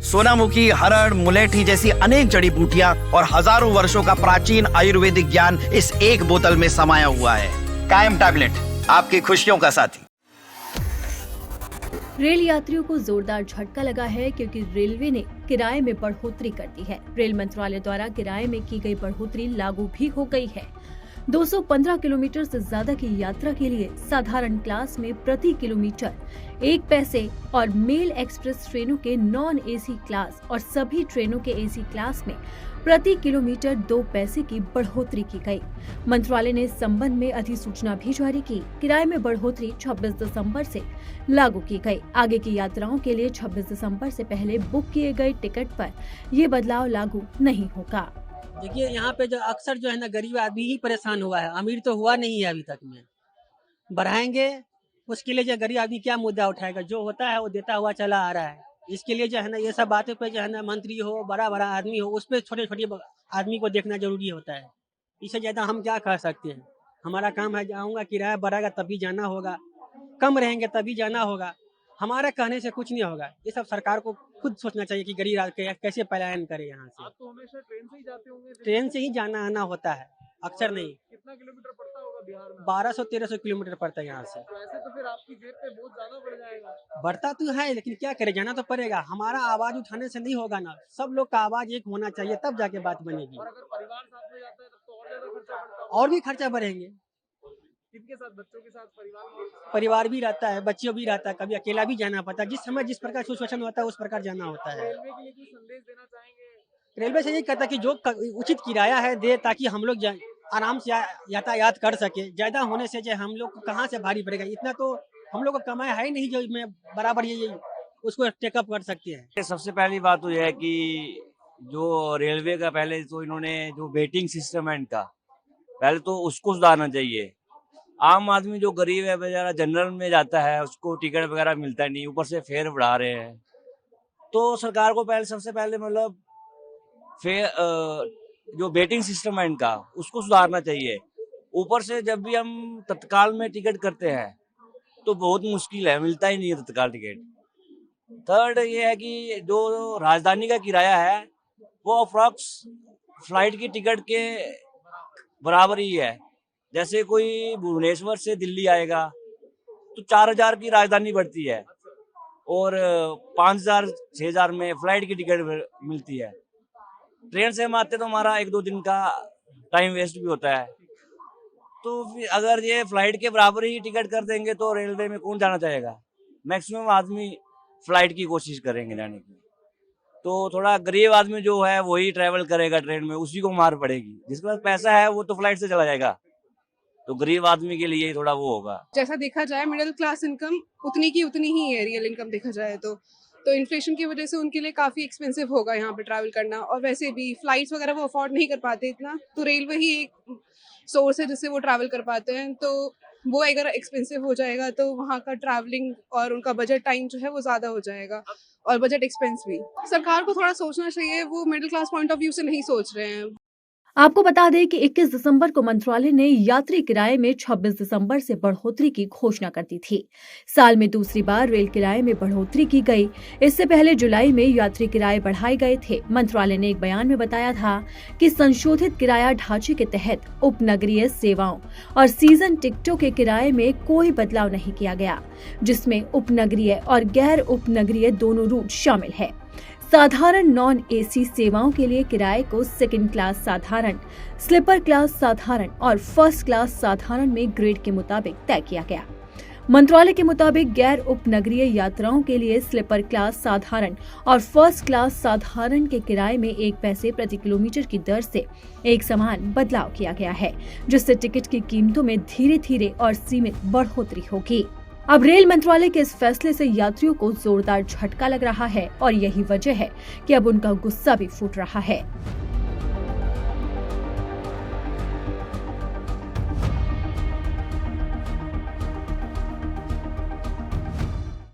सोनामुखी, हरड़, मुलेठी जैसी अनेक जड़ी बूटियां और हजारों वर्षों का प्राचीन आयुर्वेदिक ज्ञान इस एक बोतल में समाया हुआ है। कायम टैबलेट, आपकी खुशियों का साथी। रेल यात्रियों को जोरदार झटका लगा है क्योंकि रेलवे ने किराए में बढ़ोतरी कर दी है। रेल मंत्रालय द्वारा किराए में की गई बढ़ोतरी लागू भी हो गई है। 215 किलोमीटर से ज्यादा की यात्रा के लिए साधारण क्लास में प्रति किलोमीटर 1 पैसे और मेल एक्सप्रेस ट्रेनों के नॉन एसी क्लास और सभी ट्रेनों के एसी क्लास में प्रति किलोमीटर 2 पैसे की बढ़ोतरी की गई। मंत्रालय ने इस संबंध में अधिसूचना भी जारी की। किराए में बढ़ोतरी 26 दिसंबर से लागू की गई। आगे की यात्राओं के लिए 26 दिसंबर से पहले बुक किए गए टिकट पर ये बदलाव लागू नहीं होगा। देखिए, यहाँ पे जो अक्सर जो है ना गरीब आदमी ही परेशान हुआ है, अमीर तो हुआ नहीं है अभी तक में। बढ़ाएंगे उसके लिए जो गरीब आदमी क्या मुद्दा उठाएगा? जो होता है वो देता हुआ चला आ रहा है। इसके लिए जो है ना ये सब बातों पे जो है ना मंत्री हो, बड़ा बड़ा आदमी हो, उस पर छोटे छोटे आदमी को देखना जरूरी होता है। इससे ज़्यादा हम क्या कर सकते हैं? हमारा काम है, जाऊँगा किराया बढ़ाएगा तभी जाना होगा, कम रहेंगे तभी जाना होगा। हमारे कहने से कुछ नहीं होगा। ये सब सरकार को खुद सोचना चाहिए कि गरीब आदमी कैसे पलायन करे यहाँ से। आप तो हमेशा ट्रेन से ही जाते होंगे? ट्रेन से ही जाना आना होता है, अक्सर नहीं। कितना किलोमीटर पड़ता होगा बिहार में? 1200-1300 किलोमीटर पड़ता है यहाँ से। तो ऐसे तो फिर आपकी जेब पे बहुत ज्यादा बढ़ जाएगा। बढ़ता तो है लेकिन क्या करे, जाना तो पड़ेगा। हमारा आवाज उठाने से नहीं होगा ना, सब लोग का आवाज एक होना चाहिए, तब जाके बात बनेगी। और अगर परिवार साथ में जाता है तब तो और ज्यादा खर्चा बढ़ता होगा। और भी खर्चा बढ़ेंगे। किनके साथ? बच्चों के साथ? परिवार भी रहता है, बच्चियों भी रहता है, कभी अकेला भी जाना पड़ता है। जिस समय जिस प्रकार सिचुएशन होता है उस प्रकार जाना होता है। रेलवे के लिए कुछ संदेश देना चाहेंगे? रेलवे से यही कहता है कि जो उचित किराया है दे, ताकि हम लोग आराम से यातायात कर सके। ज्यादा होने से जो हम लोग को कहाँ से भारी पड़ेगा? इतना तो हम लोग को कमाई है ही नहीं जो मैं बराबर ये उसको टेकअप कर सकते हैं। सबसे पहली बात तो यह है कि जो रेलवे का पहले तो इन्होंने जो वेटिंग सिस्टम है इनका, पहले तो उसको सुधारना चाहिए। आम आदमी जो गरीब है बेचारा जनरल में जाता है, उसको टिकट वगैरह मिलता नहीं, ऊपर से फेयर बढ़ा रहे हैं। तो सरकार को सबसे पहले मतलब जो वेटिंग सिस्टम है इनका उसको सुधारना चाहिए। ऊपर से जब भी हम तत्काल में टिकट करते हैं तो बहुत मुश्किल है, मिलता ही नहीं है तत्काल टिकट। थर्ड ये है कि जो राजधानी का किराया है वो अप्रॉक्स फ्लाइट की टिकट के बराबर ही है। जैसे कोई भुवनेश्वर से दिल्ली आएगा तो 4000 की राजधानी बढ़ती है और 5000-6000 में फ्लाइट की टिकट मिलती है। ट्रेन से हम आते तो हमारा 1-2 दिन का टाइम वेस्ट भी होता है। तो फिर अगर ये फ्लाइट के बराबर ही टिकट कर देंगे तो रेलवे में कौन जाना चाहेगा? मैक्सिमम आदमी फ्लाइट की कोशिश करेंगे जाने की। तो थोड़ा गरीब आदमी जो है वही ट्रैवल करेगा ट्रेन में, उसी को मार पड़ेगी। जिसके पास पैसा है वो तो फ्लाइट से चला जाएगा, तो गरीब आदमी के लिए थोड़ा वो होगा। जैसा देखा जाए मिडिल क्लास इनकम उतनी की उतनी ही है, रियल इनकम देखा जाए तो इन्फ्लेशन की वजह से उनके लिए काफ़ी एक्सपेंसिव होगा यहाँ पे ट्रैवल करना। और वैसे भी फ्लाइट्स वगैरह वो अफोर्ड नहीं कर पाते इतना, तो रेलवे ही एक सोर्स है जिससे वो ट्रैवल कर पाते हैं। तो वो अगर एक्सपेंसिव हो जाएगा तो वहाँ का ट्रैवलिंग और उनका बजट टाइम जो है वो ज़्यादा हो जाएगा और बजट एक्सपेंस भी। सरकार को थोड़ा सोचना चाहिए, वो middle class point of view से नहीं सोच रहे हैं। आपको बता दें कि 21 दिसंबर को मंत्रालय ने यात्री किराए में 26 दिसंबर से बढ़ोतरी की घोषणा कर दी थी। साल में दूसरी बार रेल किराए में बढ़ोतरी की गई। इससे पहले जुलाई में यात्री किराए बढ़ाए गए थे। मंत्रालय ने एक बयान में बताया था कि संशोधित किराया ढांचे के तहत उपनगरीय सेवाओं और सीजन टिकटों के किराए में कोई बदलाव नहीं किया गया, जिसमें उपनगरीय और गैर उपनगरीय दोनों रूट शामिल है। साधारण नॉन एसी सेवाओं के लिए किराए को सेकंड क्लास साधारण, स्लीपर क्लास साधारण और फर्स्ट क्लास साधारण में ग्रेड के मुताबिक तय किया गया। मंत्रालय के मुताबिक गैर उपनगरीय यात्राओं के लिए स्लीपर क्लास साधारण और फर्स्ट क्लास साधारण के किराए में 1 पैसे प्रति किलोमीटर की दर से एक समान बदलाव किया गया है, जिससे टिकट की कीमतों में धीरे धीरे और सीमित बढ़ोतरी होगी। अब रेल मंत्रालय के इस फैसले से यात्रियों को जोरदार झटका लग रहा है और यही वजह है कि अब उनका गुस्सा भी फूट रहा है।